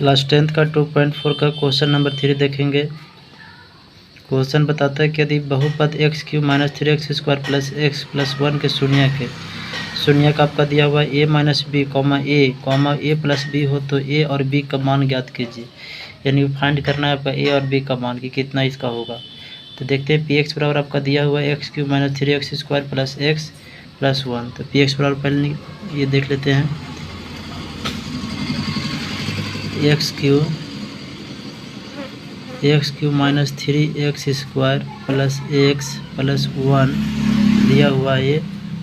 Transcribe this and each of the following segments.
Class 10th का 2.4 का question number 3 देखेंगे। क्वेश्चन बताता है कि यदि बहुपद x cube minus 3x² plus x plus 1 के शून्य का आपका दिया हुआ a minus B A plus B हो तो a और b का मान ज्ञात कीजिए। यानी फाइंड करना है आपका a और b का मान कि कितना इसका होगा। तो देखते हैं px बराबर आपका दिया हुआ है x cube minus 3x² plus x plus 1। तो px बराबर पहले ये देख लेते हैं, x cube minus 3x² plus x plus 1 दिया हुआ है।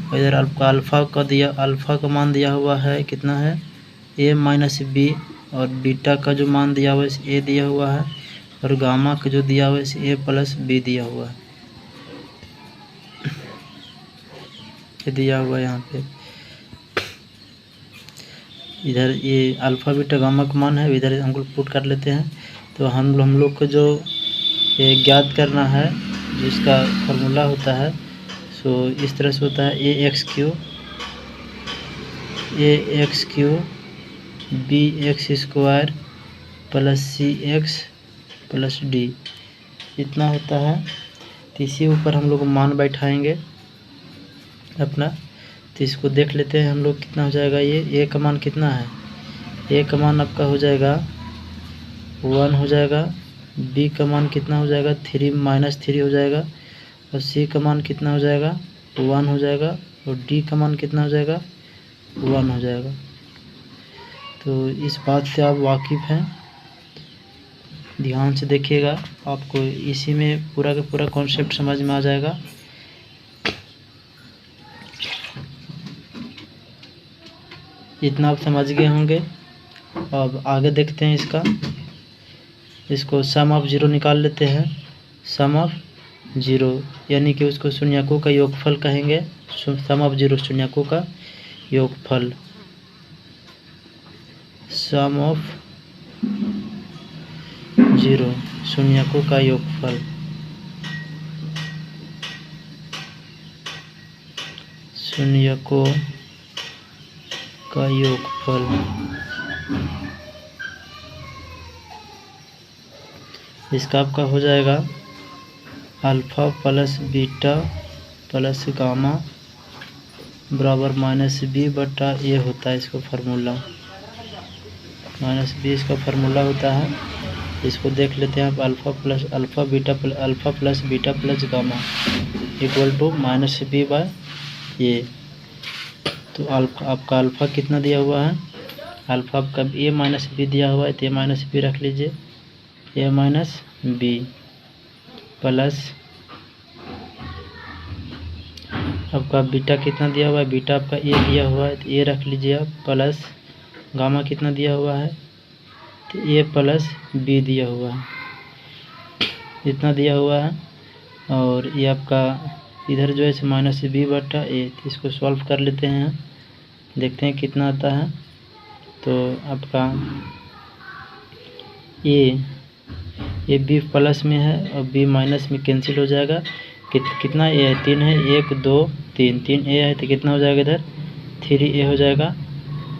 इधर आपका अल्फ़ा का मान दिया हुआ है कितना है a माइनस बी, और बीटा का जो मान दिया हुआ है a दिया हुआ है, और गामा का जो दिया हुआ है a प्लस बी दिया हुआ है, ये दिया हुआ है यहाँ पे। इधर ये अल्फ़ा बीटा गामा का मान है, इधर हम लोग पुट कर लेते हैं। तो हम लोग को जो ये ज्ञात करना है जिसका फार्मूला होता है सो इस तरह से होता है a x cube b x square plus c x plus d, इतना होता है। तो इसी ऊपर हम लोग मान बैठाएंगे अपना। तो इसको देख लेते हैं हम लोग कितना हो जाएगा। ये ए का मान कितना है, ए का मान आपका हो जाएगा 1 हो जाएगा, बी का मान कितना हो जाएगा 3 माइनस 3 हो जाएगा, और सी का मान कितना हो जाएगा 1 हो जाएगा, और डी का मान कितना हो जाएगा 1 हो जाएगा। तो इस बात से आप वाकिफ़ हैं, ध्यान से देखिएगा, आपको इसी में पूरा का पूरा कॉन्सेप्ट समझ में आ जाएगा। इतना आप समझ गए होंगे। अब आगे देखते हैं इसको सम ऑफ ज़ीरो निकाल लेते हैं। सम ऑफ ज़ीरो यानी कि उसको शून्यकों का योगफल कहेंगे। सम ऑफ ज़ीरो शून्यकों का योगफल, सम ऑफ ज़ीरो शून्यकों का योगफल, शून्यकों का योगफल। इसका आपका हो जाएगा alpha plus beta plus gamma बराबर माइनस बी बटा ए होता है। इसको फार्मूला माइनस बी इसका फार्मूला होता है। इसको देख लेते हैं आप, alpha plus beta plus gamma equal to minus b by a. तो आपका अल्फ़ा कितना दिया हुआ है, अल्फ़ा आपका ए माइनस बी दिया हुआ है, तो ए माइनस बी रख लीजिए, ए माइनस बी प्लस आपका बीटा कितना दिया हुआ है, बीटा आपका ए दिया हुआ है, तो ए रख लीजिए आप, प्लस गामा कितना दिया हुआ है, तो ए प्लस बी दिया हुआ है, इतना दिया हुआ है। और ये आपका इधर जो है माइनस बी बटा ए। तो इसको सॉल्व कर लेते हैं, देखते हैं कितना आता है। तो आपका ये बी प्लस में है और बी माइनस में कैंसिल हो जाएगा। कितना ए है, 3 है, 1 2 3, 3 ए है, तो कितना हो जाएगा इधर 3 ए हो जाएगा,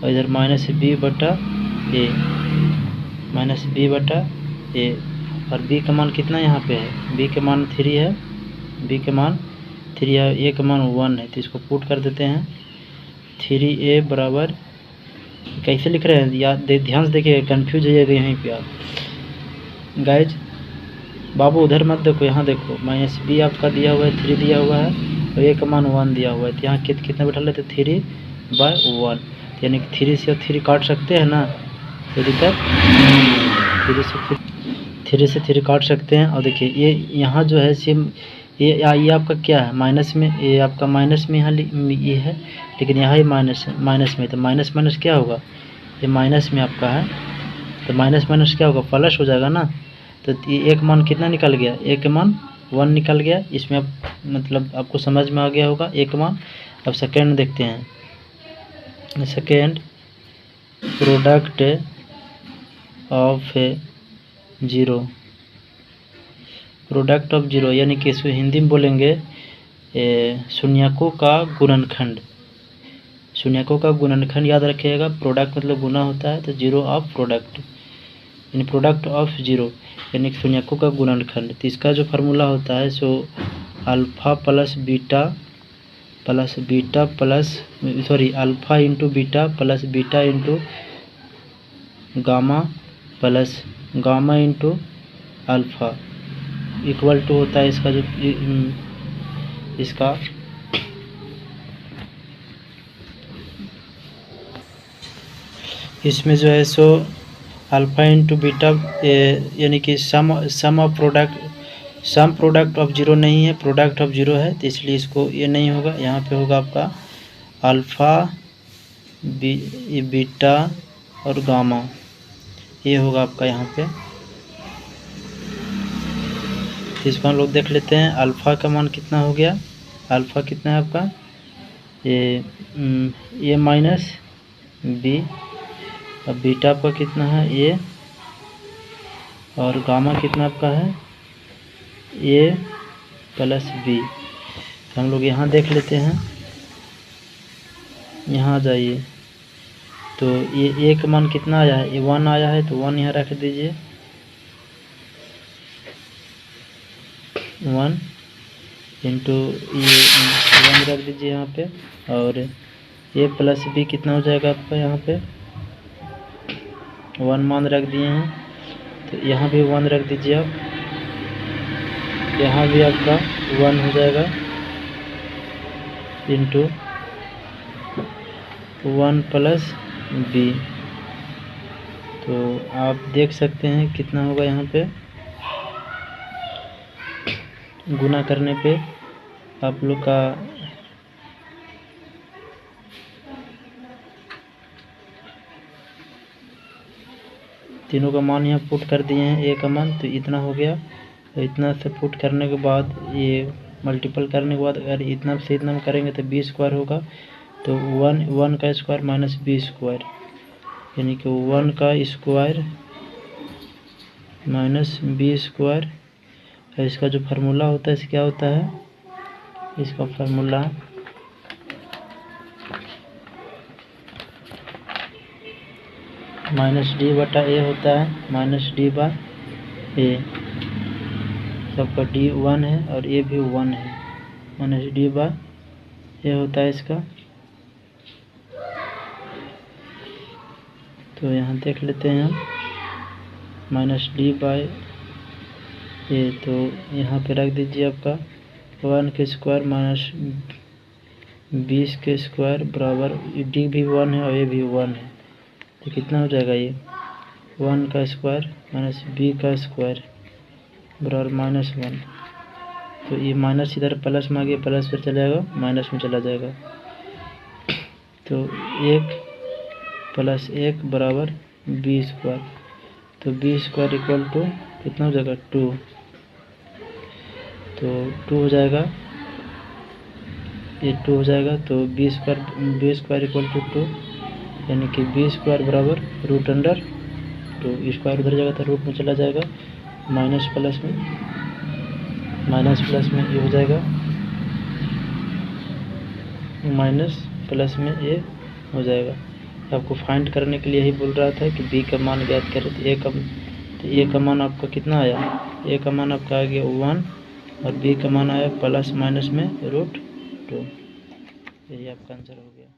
और इधर माइनस बी बटा ए, और बी का मान कितना यहाँ पे है, बी के मान 3 है, बी के मान 3 है, ए का मान 1 है। तो इसको पुट कर देते हैं, 3a बराबर कैसे लिख रहे हैं याद ध्यान से देखिए, कंफ्यूज हो जाएगा यहीं पे आप गाइज। बाबू उधर मत देखो, यहाँ देखो, माइनस बी आपका दिया हुआ है 3 दिया हुआ है, और ए का मान 1 दिया हुआ है। तो यहाँ कितना बैठा लेते 3/1, यानी कि 3 से 3 काट सकते हैं ना, तो दिक्कत 3 से 3 काट सकते हैं। और देखिए ये यहाँ जो है सिम ये आपका क्या है माइनस में, ये आपका माइनस में यहाँ ये है, लेकिन यहाँ ही माइनस में, तो माइनस माइनस क्या होगा, ये माइनस में आपका है, तो माइनस माइनस क्या होगा प्लस हो जाएगा ना। तो ये एक मान कितना निकल गया, एक मान 1 निकल गया। इसमें आप मतलब आपको समझ में आ गया होगा एक मान। अब सेकेंड देखते हैं, second product of zero, product of zero यानी कि इसको हिंदी में बोलेंगे शून्यकों का गुणनखंड। शून्यकों का गुणनखंड याद रखिएगा, प्रोडक्ट मतलब गुना होता है, तो ज़ीरो ऑफ प्रोडक्ट, यानी प्रोडक्ट ऑफ जीरो यानी शून्यकों का गुणनखंड। तो इसका जो फार्मूला होता है so alpha plus beta alpha into beta into gamma plus gamma into alpha equal to होता है इसका जो इसका इसमें जो है सो अल्फ़ा इंटू बीटा यानी कि सम प्रोडक्ट ऑफ जीरो नहीं है, प्रोडक्ट ऑफ जीरो है, तो इसलिए इसको ये नहीं होगा। यहाँ पे होगा आपका अल्फ़ा बीटा और गामा, ये होगा आपका यहाँ पे। इसको हम लोग देख लेते हैं अल्फ़ा का मान कितना हो गया। अल्फ़ा कितना है आपका ए माइनस बी, अब बीटा आपका कितना है ए, और गामा कितना आपका है ए प्लस बी। तो हम लोग यहाँ देख लेते हैं, यहाँ आ जाइए तो ये ए का मान कितना आया है, ये 1 आया है, तो 1 यहाँ रख दीजिए, 1 इंटू ये 1 रख दीजिए यहाँ पे, और ए प्लस बी कितना हो जाएगा आपका, यहाँ पे 1 मान रख दिए हैं, तो यहाँ भी 1 रख दीजिए आप, यहाँ भी आपका 1 हो जाएगा इंटू 1 प्लस बी। तो आप देख सकते हैं कितना होगा यहाँ पे, गुना करने पे आप लोग का तीनों का मान यहाँ पुट कर दिए हैं, ए का मान तो इतना हो गया। तो इतना से पुट करने के बाद ये मल्टीपल करने के बाद अगर इतना से इतना करेंगे तो बी स्क्वायर होगा, तो 1 का स्क्वायर माइनस बी स्क्वायर यानी कि 1 का स्क्वायर माइनस बी स्क्वायर। इसका जो फार्मूला होता है इसे क्या होता है, इसका फार्मूला माइनस डी बटा ए होता है, माइनस डी बाय ए, सबका डी 1 है और ए भी 1 है, माइनस डी बाय ए होता है इसका। तो यहाँ देख लेते हैं हम माइनस डी बाय ए, तो यहाँ पे रख दीजिए आपका 1 के स्क्वायर माइनस 20 के स्क्वायर बराबर डी भी 1 है और ए भी 1 है, तो कितना हो जाएगा ये 1 का स्क्वायर माइनस बी का स्क्वायर बराबर माइनस 1। तो ये माइनस इधर प्लस में आ गया, प्लस फिर चला जाएगा माइनस में चला जाएगा, तो 1 प्लस 1 बराबर बी स्क्वायर, तो बी स्क्वायर इक्वल टू कितना हो जाएगा 2, तो 2 हो जाएगा, ये 2 हो जाएगा, तो बी स्क्वायर इक्वल टू 2 यानी कि बी स्क्वायर बराबर रूट अंडर 2, स्क्वायर उधर जाएगा तो रूट में चला जाएगा, माइनस प्लस में ये हो जाएगा, माइनस प्लस में ये हो जाएगा। आपको फाइंड करने के लिए यही बोल रहा था कि बी का मान ज्ञात करें, तो ए का मान आपका कितना आया, ए का मान आपका आ गया 1 और बी का मान आया प्लस माइनस में रूट 2, यही आपका आंसर हो गया।